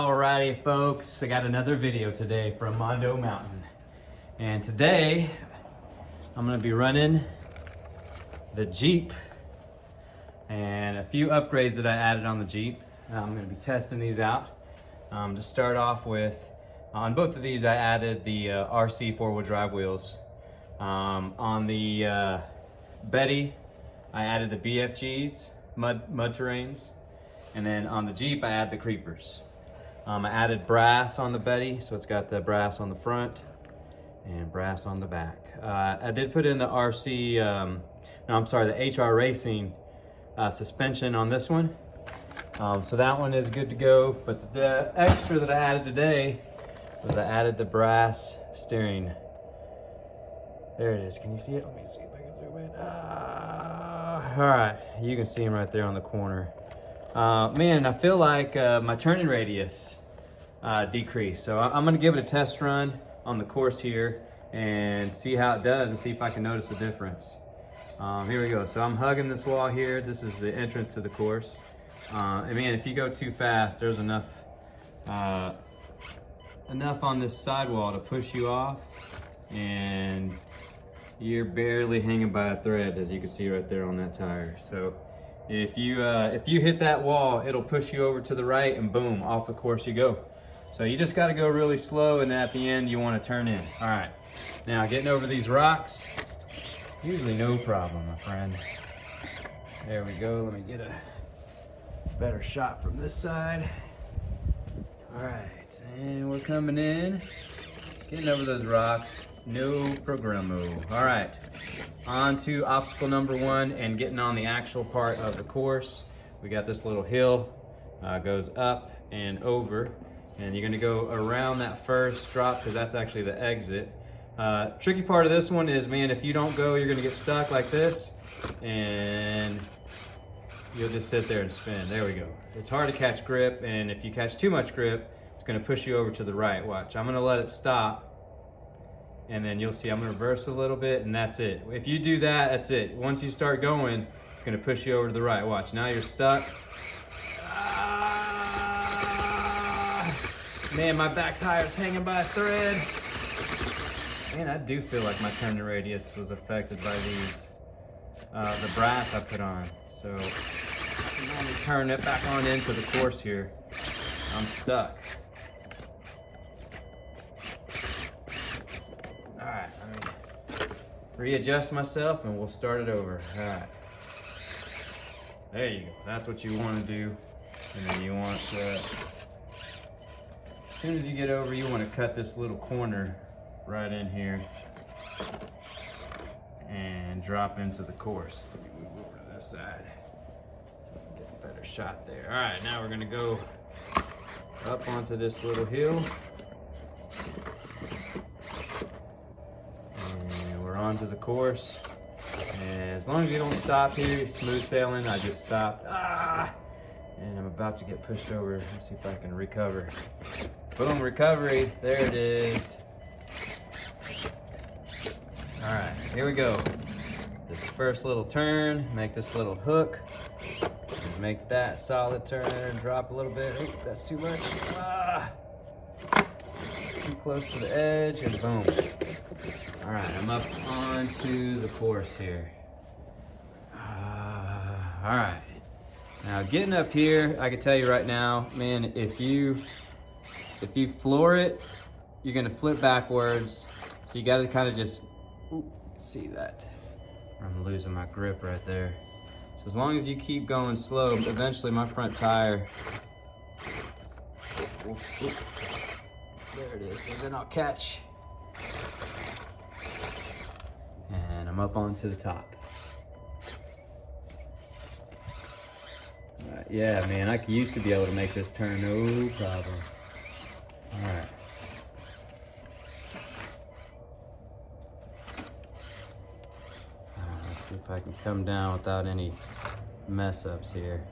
Alrighty folks, I got another video today from Mondo Mountain. And today, I'm gonna be running the Jeep and a few upgrades that I added on the Jeep. I'm gonna be testing these out. To start off with, on both of these I added the RC four-wheel drive wheels. On the Betty, I added the BFGs, mud terrains. And then on the Jeep, I added the creepers. I added brass on the Betty, so it's got the brass on the front and brass on the back. I did put in the the HR Racing suspension on this one. So that one is good to go, but the extra that I added today was I added the brass steering. There it is, can you see it? Let me see if I can zoom in. All right, you can see him right there on the corner. Man, I feel like my turning radius decreased. So I'm gonna give it a test run on the course here and see how it does and see if I can notice a difference. Here we go. So I'm hugging this wall here. This is the entrance to the course. And man, if you go too fast, there's enough on this sidewall to push you off, and you're barely hanging by a thread, as you can see right there on that tire. So if you hit that wall, it'll push you over to the right and boom, off the course you go. So you just gotta go really slow, and at the end you wanna turn in. All right, now getting over these rocks, usually no problem, my friend. There we go, let me get a better shot from this side. All right, and we're coming in, getting over those rocks, no programo. All right, on to obstacle number one and getting on the actual part of the course. We got this little hill, goes up and over, and you're gonna go around that first drop because that's actually the exit. Tricky part of this one is, man, if you don't go, you're gonna get stuck like this, and you'll just sit there and spin. There we go. It's hard to catch grip, and if you catch too much grip, it's gonna push you over to the right. Watch, I'm gonna let it stop, and then you'll see I'm gonna reverse a little bit, and that's it. If you do that, that's it. Once you start going, it's gonna push you over to the right. Watch, now you're stuck. Man, my back tire's hanging by a thread. Man, I do feel like my turning radius was affected by these, the brass I put on. So let me turn it back on into the course here. I'm stuck. All right, let me readjust myself and we'll start it over. All right. There you go. That's what you want to do. And then you want to, as soon as you get over, you want to cut this little corner right in here and drop into the course. Let me move over to this side. Get a better shot there. All right, now we're going to go up onto this little hill. Onto the course, and as long as you don't stop here, smooth sailing. I just stopped, and I'm about to get pushed over. Let's see if I can recover. Boom, recovery, there it is. All right, here we go. This first little turn, make this little hook, make that solid turn, drop a little bit. Oh, that's too much. Too close to the edge, and boom. All right, I'm up onto the course here. All right, now getting up here, I can tell you right now, man, if you floor it, you're gonna flip backwards. So you gotta kind of just, see that. I'm losing my grip right there. So as long as you keep going slow, eventually my front tire, there it is, and then I'll catch. And I'm up onto the top. All right, yeah, man, I used to be able to make this turn, no problem. All right. Let's see if I can come down without any mess ups here.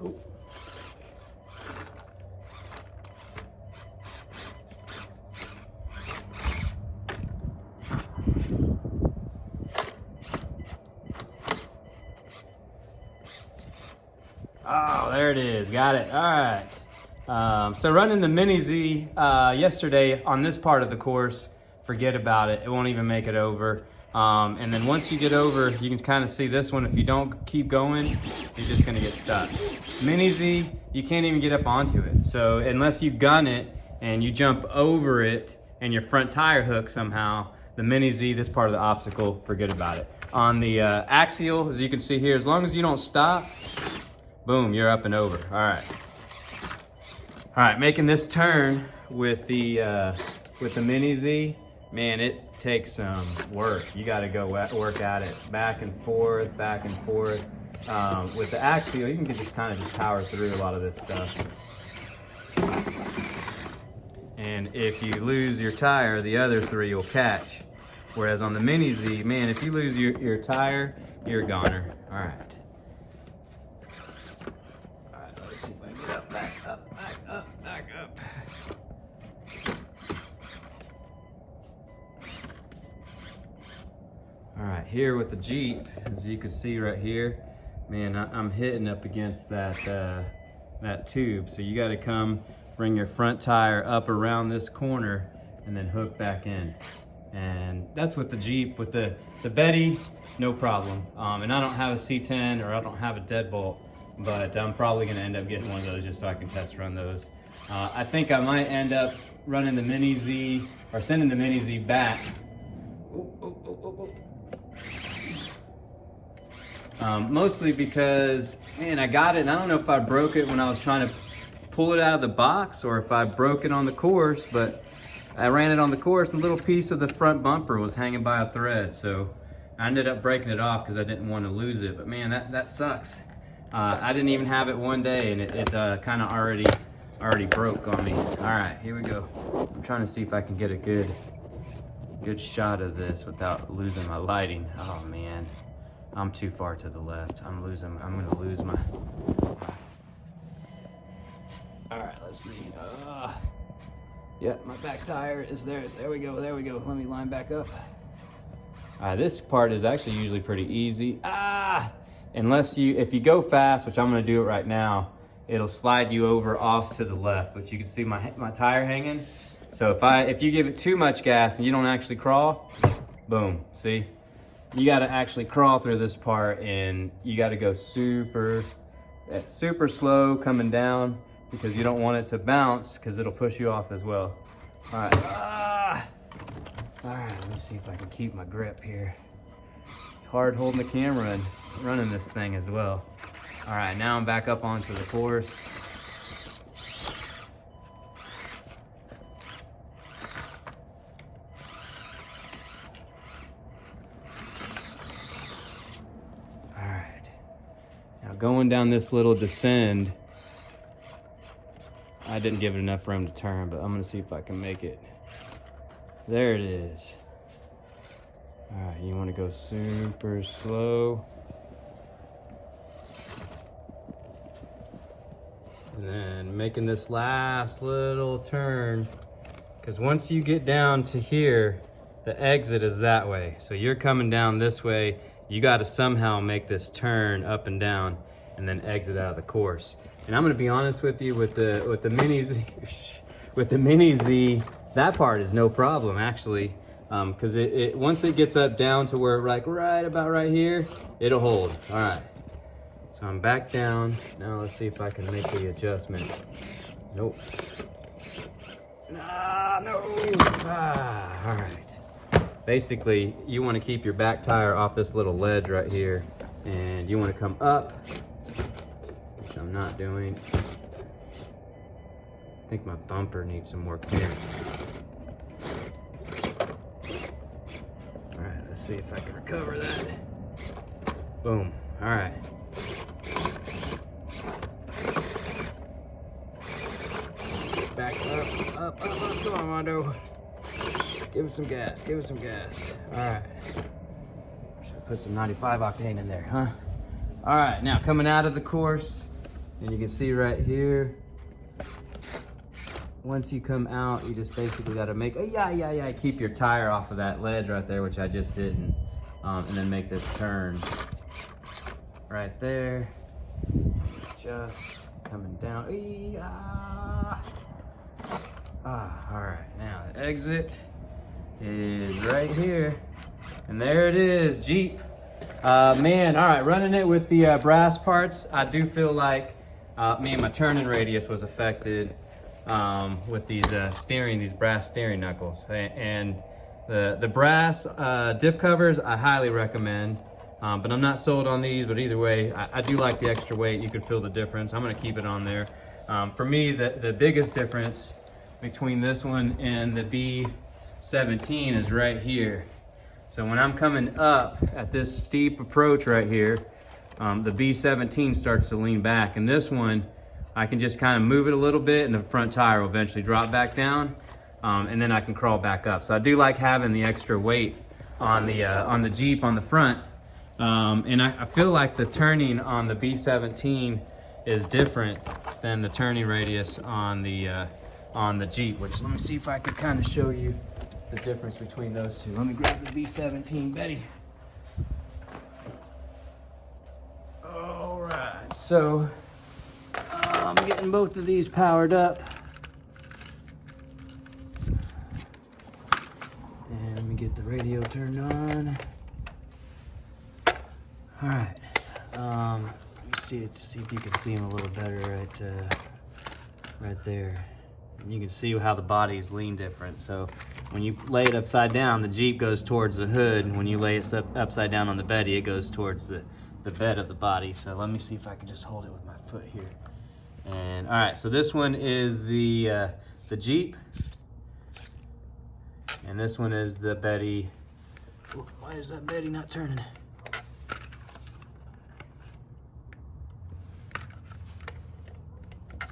Oh. Oh, there it is. Got it. All right. So running the Mini Z yesterday on this part of the course, forget about it. It won't even make it over. And then once you get over, you can kind of see this one. If you don't keep going, you're just gonna get stuck. Mini Z, you can't even get up onto it. So unless you gun it and you jump over it and your front tire hooks somehow, the Mini Z, this part of the obstacle, forget about it. On the Axial, as you can see here, as long as you don't stop, boom, you're up and over. All right. All right, making this turn with the Mini Z, man, it takes some work. You gotta go work at it. Back and forth, back and forth. With the Axial, you can just kind of just power through a lot of this stuff. And if you lose your tire, the other three will catch. Whereas on the Mini Z, man, if you lose your tire, you're a goner. All right. All right, let's see if I can get up, back up, back up, back up. All right, here with the Jeep, as you can see right here, man, I'm hitting up against that tube. So you got to come bring your front tire up around this corner and then hook back in. And that's with the Jeep. With the Betty, no problem. And I don't have a C10 or I don't have a deadbolt, but I'm probably gonna end up getting one of those just so I can test run those. I think I might end up running the Mini Z or sending the Mini Z back. Mostly because, man, I got it and I don't know if I broke it when I was trying to pull it out of the box or if I broke it on the course, but I ran it on the course and a little piece of the front bumper was hanging by a thread. So I ended up breaking it off because I didn't want to lose it. But man, that sucks. I didn't even have it one day and it kind of already broke on me. All right, here we go. I'm trying to see if I can get a good shot of this without losing my lighting. Oh man, I'm too far to the left. I'm gonna lose my. All right, let's see. Yeah, my back tire is there. There we go, there we go. Let me line back up. This part is actually usually pretty easy. Unless if you go fast, which I'm gonna do it right now, it'll slide you over off to the left, which you can see my tire hanging. So if you give it too much gas and you don't actually crawl, boom, see? You gotta actually crawl through this part and you gotta go super slow coming down, because you don't want it to bounce because it'll push you off as well. All right. All right, let me see if I can keep my grip here. It's hard holding the camera and running this thing as well. All right, now I'm back up onto the course. All right, now going down this little descend, I didn't give it enough room to turn, but I'm gonna see if I can make it. There it is. All right, you wanna go super slow. And then making this last little turn, because once you get down to here, the exit is that way. So you're coming down this way, you gotta somehow make this turn up and down and then exit out of the course. And I'm gonna be honest with you, with the Mini Z, that part is no problem actually, because once it gets up down to where right about right here, it'll hold. All right, so I'm back down. Now let's see if I can make the adjustment. Nope. No. All right. Basically, you want to keep your back tire off this little ledge right here, and you want to come up. I'm not doing. I think my bumper needs some more clearance. All right, let's see if I can recover that. Boom. All right. Back up. Come on, Mondo. Give it some gas. All right. Should put some 95 octane in there, huh? All right, now coming out of the course. And you can see right here, once you come out, you just basically got to make, keep your tire off of that ledge right there, which I just didn't, and then make this turn right there. just coming down. All right, now the exit is right here. And there it is, Jeep. Man, all right, running it with the brass parts, I do feel like me and my turning radius was affected with these these brass steering knuckles. And the brass diff covers, I highly recommend. But I'm not sold on these, but either way, I do like the extra weight. You can feel the difference. I'm gonna keep it on there. For me, the biggest difference between this one and the B-17 is right here. So when I'm coming up at this steep approach right here, the B-17 starts to lean back. And this one, I can just kind of move it a little bit and the front tire will eventually drop back down. And then I can crawl back up. So I do like having the extra weight on the Jeep on the front. And I feel like the turning on the B-17 is different than the turning radius on the Jeep, which let me see if I could kind of show you the difference between those two. Let me grab the B-17 Betty. All right, so I'm getting both of these powered up. And let me get the radio turned on. All right, let me see if you can see them a little better right there. And you can see how the bodies lean different. So when you lay it upside down, the Jeep goes towards the hood. And when you lay it upside down on the Betty, it goes towards the bed of the body. So let me see if I can just hold it with my foot here. And all right, so this one is the Jeep. And this one is the Betty. Ooh, why is that Betty not turning?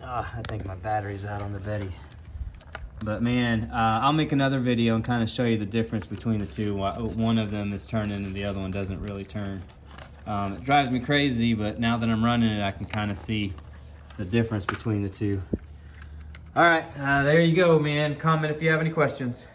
I think my battery's out on the Betty. But man, I'll make another video and kind of show you the difference between the two. One of them is turning and the other one doesn't really turn. It drives me crazy, but now that I'm running it, I can kind of see the difference between the two. All right, there you go, man. Comment if you have any questions.